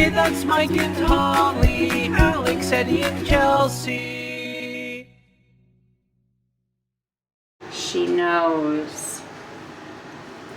Hey, that's Mike and Holly, Alex, Eddie, and Chelsea. She knows.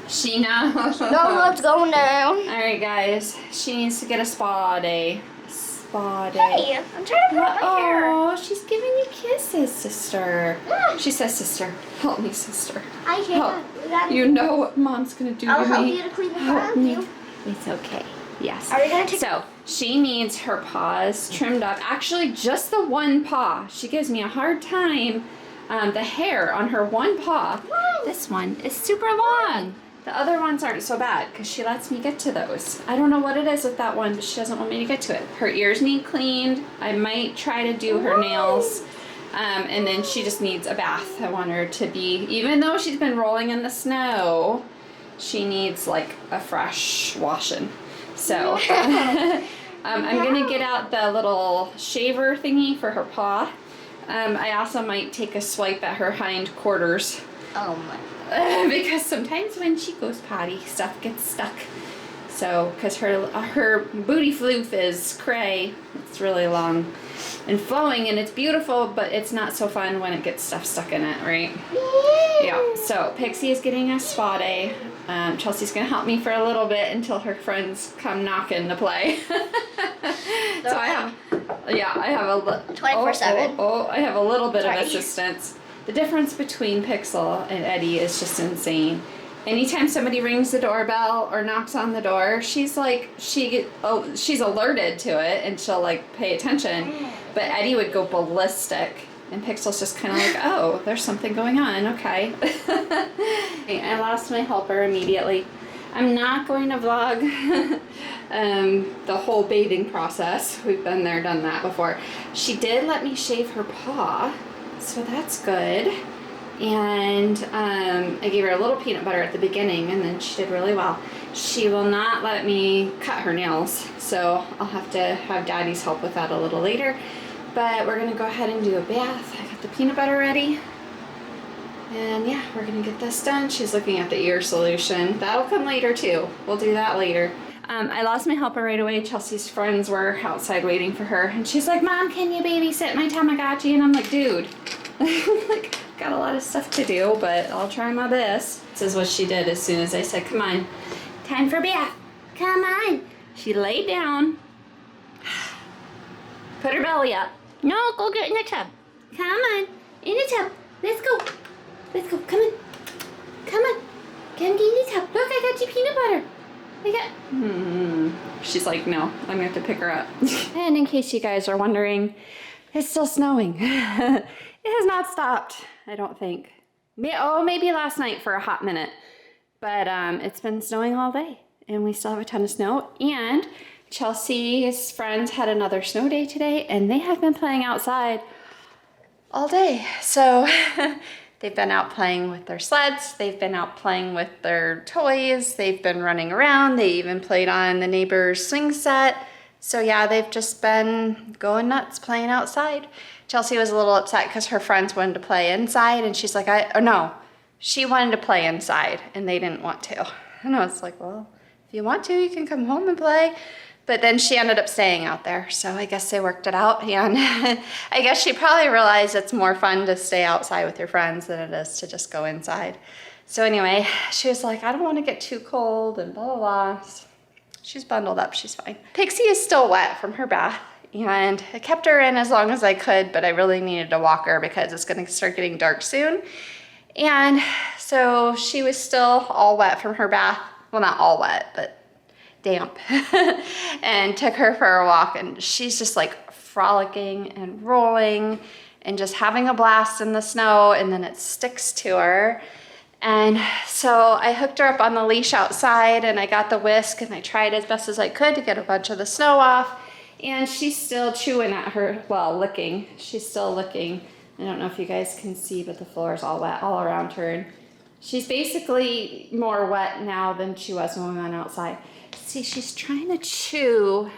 She knows. No, what's going down? Alright, guys. She needs to get a spa day. Spa day. Hey, I'm trying to put my hair. Oh, she's giving you kisses, sister. Mom. She says, sister. Help me, sister. I can't. You know what Mom's gonna do I'll to help me. you to clean the Help bath. me. It's okay. Yes. Are we gonna take? So she needs her paws trimmed up. Actually, just the one paw. She gives me a hard time. The hair on her one paw. This one is super long. The other ones aren't so bad because she lets me get to those. I don't know what it is with that one, but she doesn't want me to get to it. Her ears need cleaned. I might try to do her nails. And then she just needs a bath. I want her to be, even though she's been rolling in the snow, she needs like a fresh washing. So I'm gonna get out the little shaver thingy for her paw. I also might take a swipe at her hind quarters. Oh my. Because sometimes when she goes potty, stuff gets stuck. So, because her booty floof is cray, it's really long and flowing and it's beautiful, but it's not so fun when it gets stuff stuck in it, right? Yeah, so Pixie is getting a spa day. Chelsea's gonna help me for a little bit until her friends come knocking to play. So I have a 24/7. I have a little bit Sorry. of assistance. The difference between Pixel and Eddie is just insane. Anytime somebody rings the doorbell or knocks on the door, she's like, she's alerted to it and she'll like pay attention. But Eddie would go ballistic and Pixel's just kind of like, oh, there's something going on, okay. I lost my helper immediately. I'm not going to vlog the whole bathing process. We've been there, done that before. She did let me shave her paw, so that's good. And I gave her a little peanut butter at the beginning and then she did really well. She will not let me cut her nails, so I'll have to have Daddy's help with that a little later. But we're gonna go ahead and do a bath. I got the peanut butter ready. And yeah, we're gonna get this done. She's looking at the ear solution. That'll come later too. We'll do that later. I lost my helper right away. Chelsea's friends were outside waiting for her. And she's like, Mom, can you babysit my Tamagotchi? And I'm like, dude, like, got a lot of stuff to do, but I'll try my best. This is what she did as soon as I said, come on, time for bath. Come on. She laid down, put her belly up. No, go get in the tub. Come on, in the tub. Let's go. Let's go. Come on. Come on. Come get in the tub. Look, I got you peanut butter. She's like, no, I'm gonna have to pick her up. And in case you guys are wondering, it's still snowing. It has not stopped, I don't think. Maybe last night for a hot minute. But it's been snowing all day and we still have a ton of snow. And Chelsea's friends had another snow day today and they have been playing outside all day. So they've been out playing with their sleds. They've been out playing with their toys. They've been running around. They even played on the neighbor's swing set. So yeah, they've just been going nuts playing outside. Chelsea was a little upset because her friends wanted to play inside and she's like, she wanted to play inside and they didn't want to. And I was like, well, if you want to, you can come home and play. But then she ended up staying out there. So I guess they worked it out. And I guess she probably realized it's more fun to stay outside with your friends than it is to just go inside. So anyway, she was like, I don't want to get too cold and blah, blah, blah. So she's bundled up, she's fine. Pixie is still wet from her bath. And I kept her in as long as I could, but I really needed to walk her because it's gonna start getting dark soon. And so she was still all wet from her bath. Well, not all wet, but damp. And took her for a walk and she's just like frolicking and rolling and just having a blast in the snow, and then it sticks to her. And so I hooked her up on the leash outside and I got the whisk and I tried as best as I could to get a bunch of the snow off. And she's still chewing at her, well, licking. She's still licking. I don't know if you guys can see, but the floor is all wet all around her. And she's basically more wet now than she was when we went outside. See, she's trying to chew.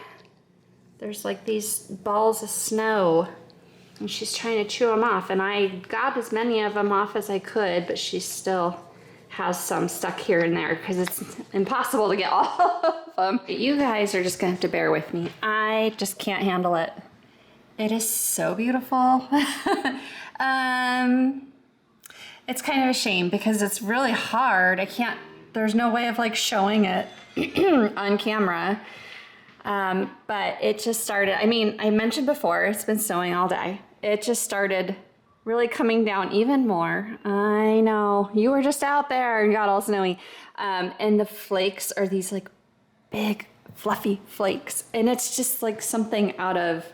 There's like these balls of snow and she's trying to chew them off. And I got as many of them off as I could, but she's still has some stuck here and there because it's impossible to get all of them. You guys are just gonna have to bear with me. I just can't handle it. It is so beautiful. It's kind of a shame because it's really hard. There's no way of like showing it on camera. But it just started, I mean, I mentioned before, it's been snowing all day. It just started really coming down even more. I know, you were just out there and got all snowy. And the flakes are these like big fluffy flakes. And it's just like something out of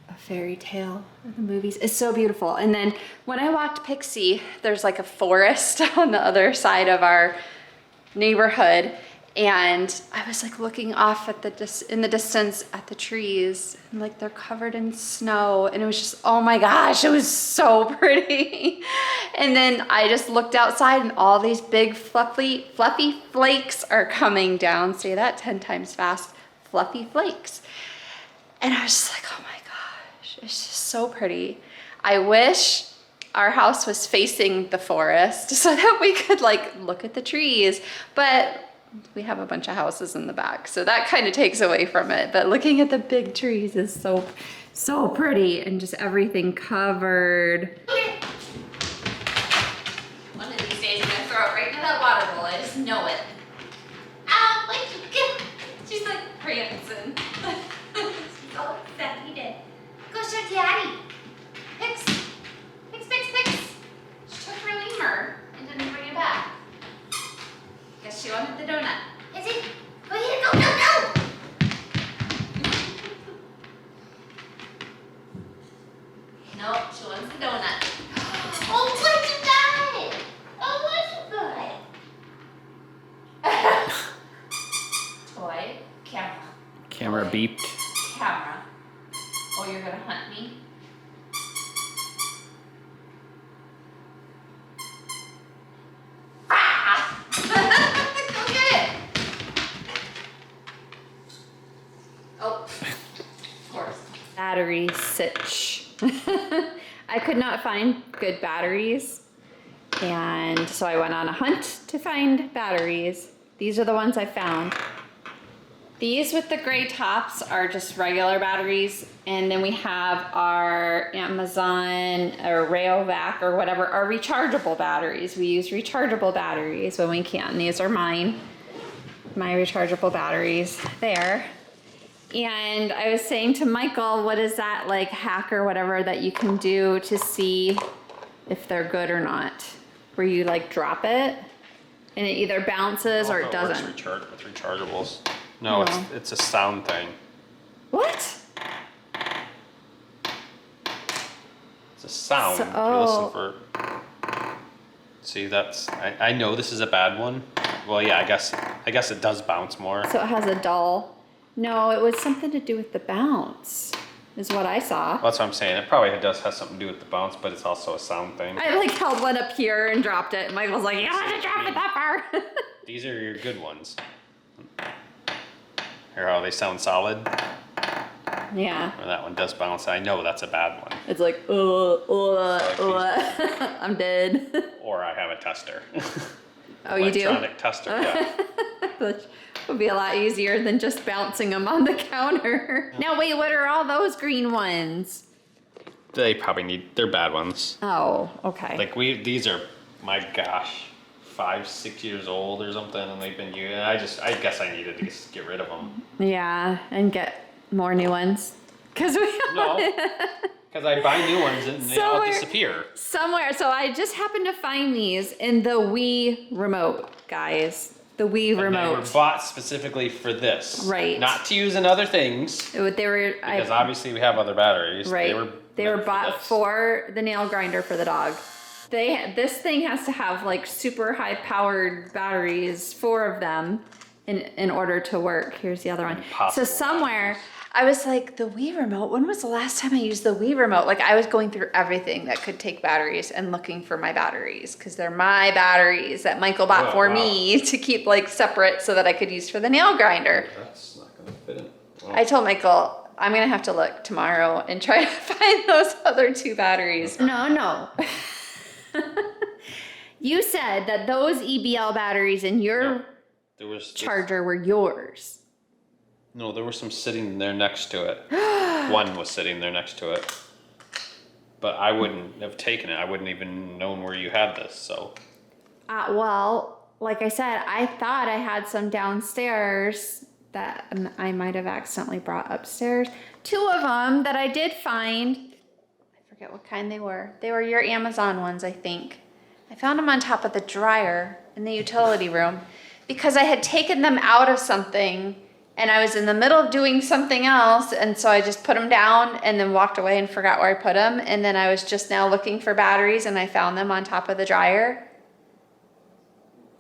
a fairy tale of the movies. It's so beautiful. And then when I walked Pixie, there's like a forest on the other side of our neighborhood. And I was like looking off at in the distance at the trees, and like they're covered in snow, and it was just, oh my gosh, it was so pretty. And then I just looked outside and all these big fluffy flakes are coming down. Say that 10 times fast, fluffy flakes. And I was just like, oh my gosh, it's just so pretty. I wish our house was facing the forest so that we could like look at the trees, but we have a bunch of houses in the back, so that kind of takes away from it. But looking at the big trees is so pretty, and just everything covered. One of these days I'm gonna throw it right into that water bowl. I just know it. Ow, wait, she's like prancing. She's all excited. Go show Daddy. Pix. She took her lemur and didn't bring it back. Guess she wanted the donut. Is it? Go here, go. No, she wants the donut. Oh, what you got? Oh, what you got? Toy, camera. Camera beeped. Camera. Oh, you're gonna hunt me? Go get it. Oh, of course. Battery sitch. I could not find good batteries, and so I went on a hunt to find batteries. These are the ones I found. These with the gray tops are just regular batteries, and then we have our Amazon or Rayovac or whatever, our rechargeable batteries. We use rechargeable batteries when we can. These are mine, my rechargeable batteries there. And I was saying to Michael, what is that like hack or whatever that you can do to see if they're good or not? Where you like drop it and it either bounces or it doesn't. With rechargeables. No, it's a sound thing. What? It's a sound. So, If you listen for. See, that's. I know this is a bad one. Well, yeah, I guess it does bounce more. So it has a dull. No, it was something to do with the bounce, is what I saw. Well, that's what I'm saying. It probably does have something to do with the bounce, but it's also a sound thing. I like held one up here and dropped it. And Michael's like, you don't have to drop it that far. These are your good ones. Hear how they sound solid? Yeah. Or that one does bounce. I know that's a bad one. It's like, I'm dead. Or I have a tester. Oh, you do? Electronic tester, yeah. Which would be a lot easier than just bouncing them on the counter. Now wait, what are all those green ones? They probably they're bad ones. Oh, okay. Like these are, my gosh, 5-6 years old or something, and they've been used. I guess I needed to just get rid of them. Yeah, and get more new ones. Because I buy new ones and they all disappear. Somewhere, so I just happened to find these in the Wii remote, guys. The Wii remote. They were bought specifically for this. Right. Not to use in other things. They were because obviously we have other batteries. Right. They were bought for the nail grinder for the dog. This thing has to have like super high powered batteries, 4 of them, in order to work. Here's the other one. So somewhere, I was like, the Wii remote, when was the last time I used the Wii remote? Like I was going through everything that could take batteries and looking for my batteries, because they're my batteries that Michael bought for me to keep like separate so that I could use for the nail grinder. That's not gonna fit in. Well, I told Michael, I'm gonna have to look tomorrow and try to find those other 2 batteries. No. You said that those EBL batteries in your There was charger were yours. No, there was some sitting there next to it. One was sitting there next to it. But I wouldn't have taken it. I wouldn't even known where you had this, so. Well, like I said, I thought I had some downstairs that I might have accidentally brought upstairs. 2 of them that I did find. I forget what kind they were. They were your Amazon ones, I think. I found them on top of the dryer in the utility room because I had taken them out of something and I was in the middle of doing something else, and so I just put them down and then walked away and forgot where I put them, and then I was just now looking for batteries and I found them on top of the dryer.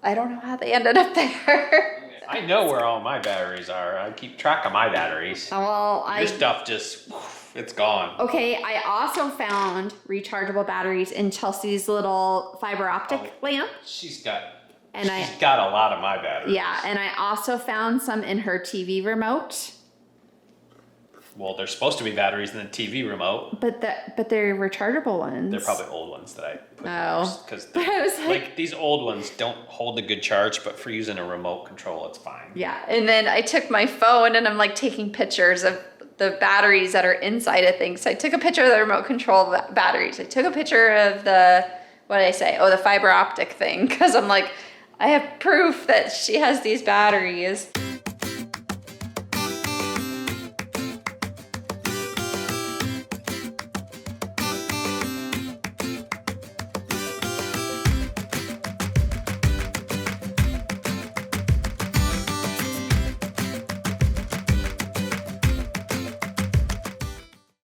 I don't know how they ended up there. I know where all my batteries are. I keep track of my batteries. Well, Your stuff just, it's gone. Okay, I also found rechargeable batteries in Chelsea's little fiber optic lamp. She's got And she's got a lot of my batteries. Yeah, and I also found some in her TV remote. Well, there's supposed to be batteries in the TV remote. But they're rechargeable ones. They're probably old ones that I put Oh. because But I was like, these old ones don't hold a good charge, but for using a remote control, it's fine. yeah. And then I took my phone and I'm like taking pictures of the batteries that are inside of things. So I took a picture of the remote control batteries. I took a picture of the, what did I say? Oh, the fiber optic thing. Because I'm like, I have proof that she has these batteries.